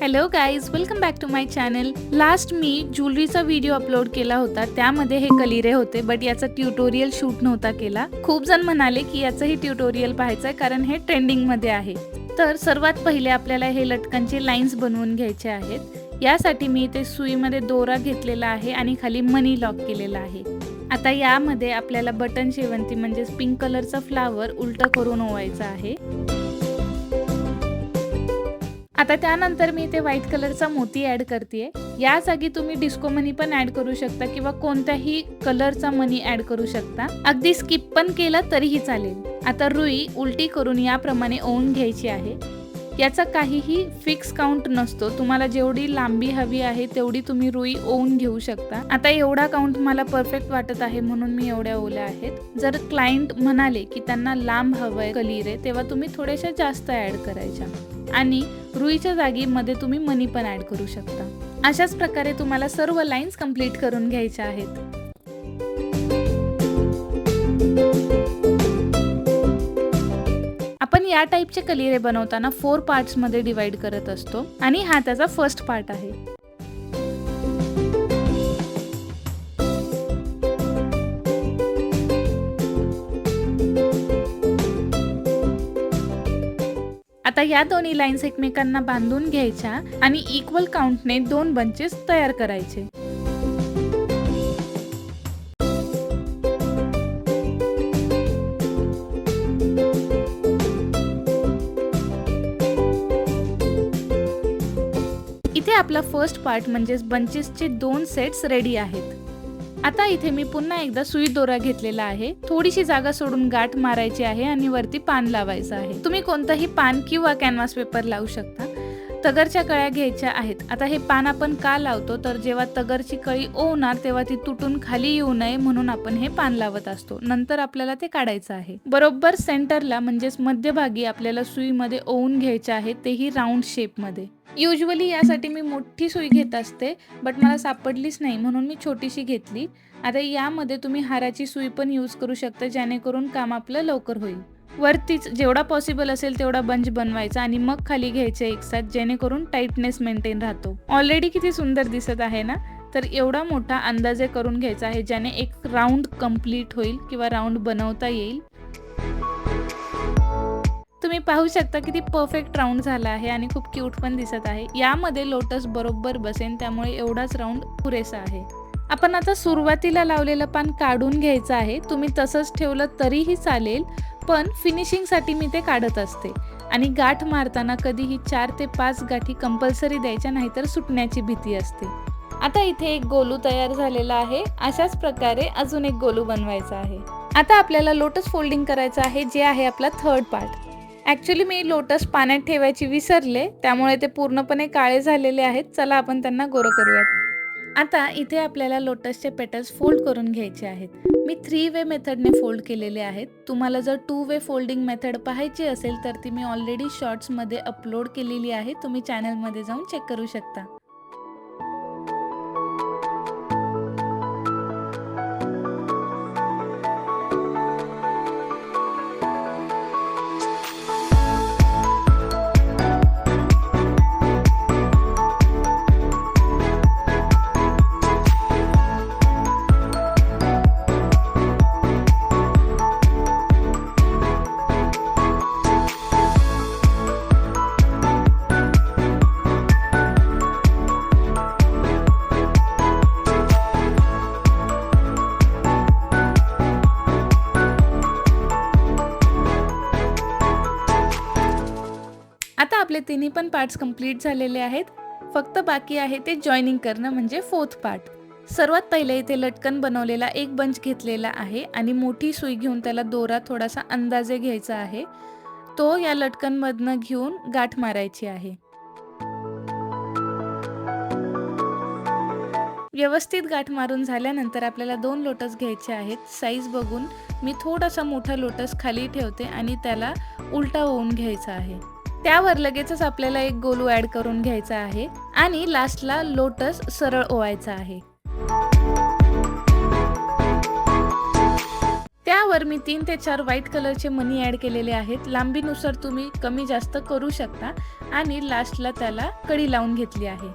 Hello guys, welcome back to my channel. Last मी ज्वेलरीचा video upload केला होता, त्यामध्ये हे कलिरे होते, बट याचा ट्युटोरियल शूट नव्हता केला. खूप जण म्हणाले की याचंही ट्युटोरियल पाहायचं आहे कारण हे ट्रेंडिंगमध्ये आहे. तर सर्वात पहिले आपल्याला हे लटकनचे लाईन्स बनवून घ्यायचे आहेत. यासाठी मी इथे सुईमध्ये दोरा घेतलेला आहे आणि खाली मनी लॉक केलेला आहे. आता यामध्ये आपल्याला बटन शेवंती म्हणजे पिंक कलरचा फ्लावर उलटा करून ओवायचा आहे. आता त्यानंतर मी इथे व्हाईट कलरचा मोती ॲड करते. या जागी तुम्ही डिस्को मनी पण ॲड करू शकता किंवा कोणत्याही कलरचा मनी ॲड करू शकता. अगदी स्किप पण केलं तरीही चालेल. आता रुई उलटी करून याप्रमाणे ओवून घ्यायची आहे. याचा काहीही फिक्स काउंट नसतो, तुम्हाला जेवढी लांबी हवी आहे तेवढी तुम्ही रुई ओवून घेऊ शकता. आता एवढा काउंट मला परफेक्ट वाटत आहे म्हणून मी एवढ्या ओल्या आहेत. जर क्लायंट म्हणाले की त्यांना लांब हवंय कलिरे, तेव्हा तुम्ही थोड्याशा जास्त ॲड करायच्या आणि रुईच्या जागी मध्ये तुम्ही मनी पण ॲड करू शकता. अशाच प्रकारे तुम्हाला सर्व लाईन्स कंप्लीट करून घ्यायच्या आहेत. आपण या टाईपचे कलिरे बनवताना 4 पार्ट्स मध्ये डिवाइड करत असतो आणि हा त्याचा फर्स्ट पार्ट आहे. आता या दोन्ही लाईन्स एकमेकांना बांधून घ्यायच्या आणि इक्वल काउंटने 2 बंचेस तयार करायचे. इथे आपला फर्स्ट पार्ट म्हणजेच बंचेसचे 2 सेट्स रेडी आहेत. आता इथे मी पुन्हा एकदा सुई दोरा घेतलेला आहे. थोडीशी जागा सोडून गाठ मारायची आहे आणि वरती पान लावायचं आहे. तुम्ही कोणताही पान किंवा कॅनव्हास पेपर लावू शकता. तगरच्या कळ्या घ्यायच्या आहेत. आता हे पान आपण का लावतो तर जेव्हा तगरची कळी ओवणार तेव्हा ती तुटून खाली येऊ नये म्हणून आपण हे पान लावत असतो. नंतर आपल्याला ते काढायचं आहे. बरोबर सेंटरला म्हणजेच मध्यभागी आपल्याला सुईमध्ये ओवून घ्यायचे आहे, तेही राऊंड शेपमध्ये. युजली यासाठी मी मोठी सुई घेत असते, बट मला सापडलीच नाही म्हणून मी छोटीशी घेतली. आता यामध्ये तुम्ही हाराची सुई पण यूज करू शकता, जेणेकरून काम आपलं लवकर होईल. वरतीच जेवढा पॉसिबल असेल तेवढा बंच बनवायचा आणि मग खाली घ्यायचे एकसाथ, जेणेकरून टाईटनेस मेंटेन राहतो. ऑलरेडी किती सुंदर दिसत आहे ना. तर एवढा मोठा अंदाजे करून घ्यायचा आहे ज्याने एक राऊंड कंप्लीट होईल किंवा राऊंड बनवता येईल. तुम्ही पाहू शकता किती परफेक्ट राऊंड झाला आहे आणि खूप क्यूट पण दिसत आहे. यामध्ये लोटस बरोबर बसेन, त्यामुळे एवढाच राऊंड पुरेसा आहे. आपण आता सुरुवातीला लावलेलं पान काढून घ्यायचं आहे. तुम्ही तसंच ठेवलं तरीही चालेल, पण फिनिशिंगसाठी मी ते काढत असते. आणि गाठ मारताना कधीही 4 ते 5 गाठी कंपल्सरी द्यायच्या, नाहीतर सुटण्याची भीती असते. आता इथे एक गोलू तयार झालेला आहे. अशाच प्रकारे अजून एक गोलू बनवायचा आहे. आता आपल्याला लोटस फोल्डिंग करायचं आहे, जे आहे आपला थर्ड पार्ट. ॲक्च्युली मी लोटस पाण्यात ठेवायची विसरले, त्यामुळे ते पूर्णपणे काळे झालेले आहेत. चला आपण त्यांना गोरं करूयात. आता इथे आपल्याला लोटसचे पेटल्स फोल्ड करून घ्यायचे आहेत. मी 3 वे मेथडने फोल्ड केलेले आहेत. तुम्हाला जर 2 वे फोल्डिंग मेथड पाहायची असेल तर ती मी ऑलरेडी शॉर्ट्समध्ये अपलोड केलेली आहे. तुम्ही चॅनलमध्ये जाऊन चेक करू शकता. आता आपले तिन्ही पण पार्ट्स कंप्लीट झालेले आहेत. फक्त बाकी आहे ते जॉईनिंग करणं, म्हणजे 4th पार्ट. सर्वात पहिले इथे लटकन बनवलेला एक बंच घेतलेला आहे आणि मोठी सुई घेऊन त्याला दोरा थोडासा अंदाजे घ्यायचा आहे. तो या लटकनमधनं घेऊन गाठ मारायची आहे. व्यवस्थित गाठ मारून झाल्यानंतर आपल्याला 2 लोटस घ्यायचे आहेत. साईज बघून मी थोडासा मोठा लोटस खाली ठेवते आणि त्याला उलटा ओवून घ्यायचा आहे. त्यावर लगेचच आपल्याला एक गोलू ॲड करून घ्यायचा आहे आणि लास्टला लोटस सरळ ओवायचा आहे. त्या त्यावर मी 3 ते 4 व्हाईट कलरचे मनी ॲड केलेले आहेत. लांबीनुसार तुम्ही कमी जास्त करू शकता आणि लास्टला त्याला कडी लावून घेतली आहे.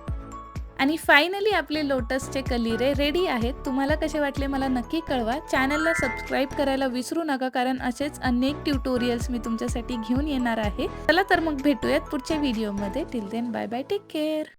आणि फायनली आपले लोटसचे कलिरे रेडी आहेत. तुम्हाला कसे वाटले मला नक्की कळवा. चॅनलला सबस्क्राईब करायला विसरू नका, कारण असेच अनेक ट्युटोरियल्स मी तुमच्यासाठी घेऊन येणार आहे. चला तर मग भेटूयात पुढच्या व्हिडिओमध्ये. Till then bye bye, take care.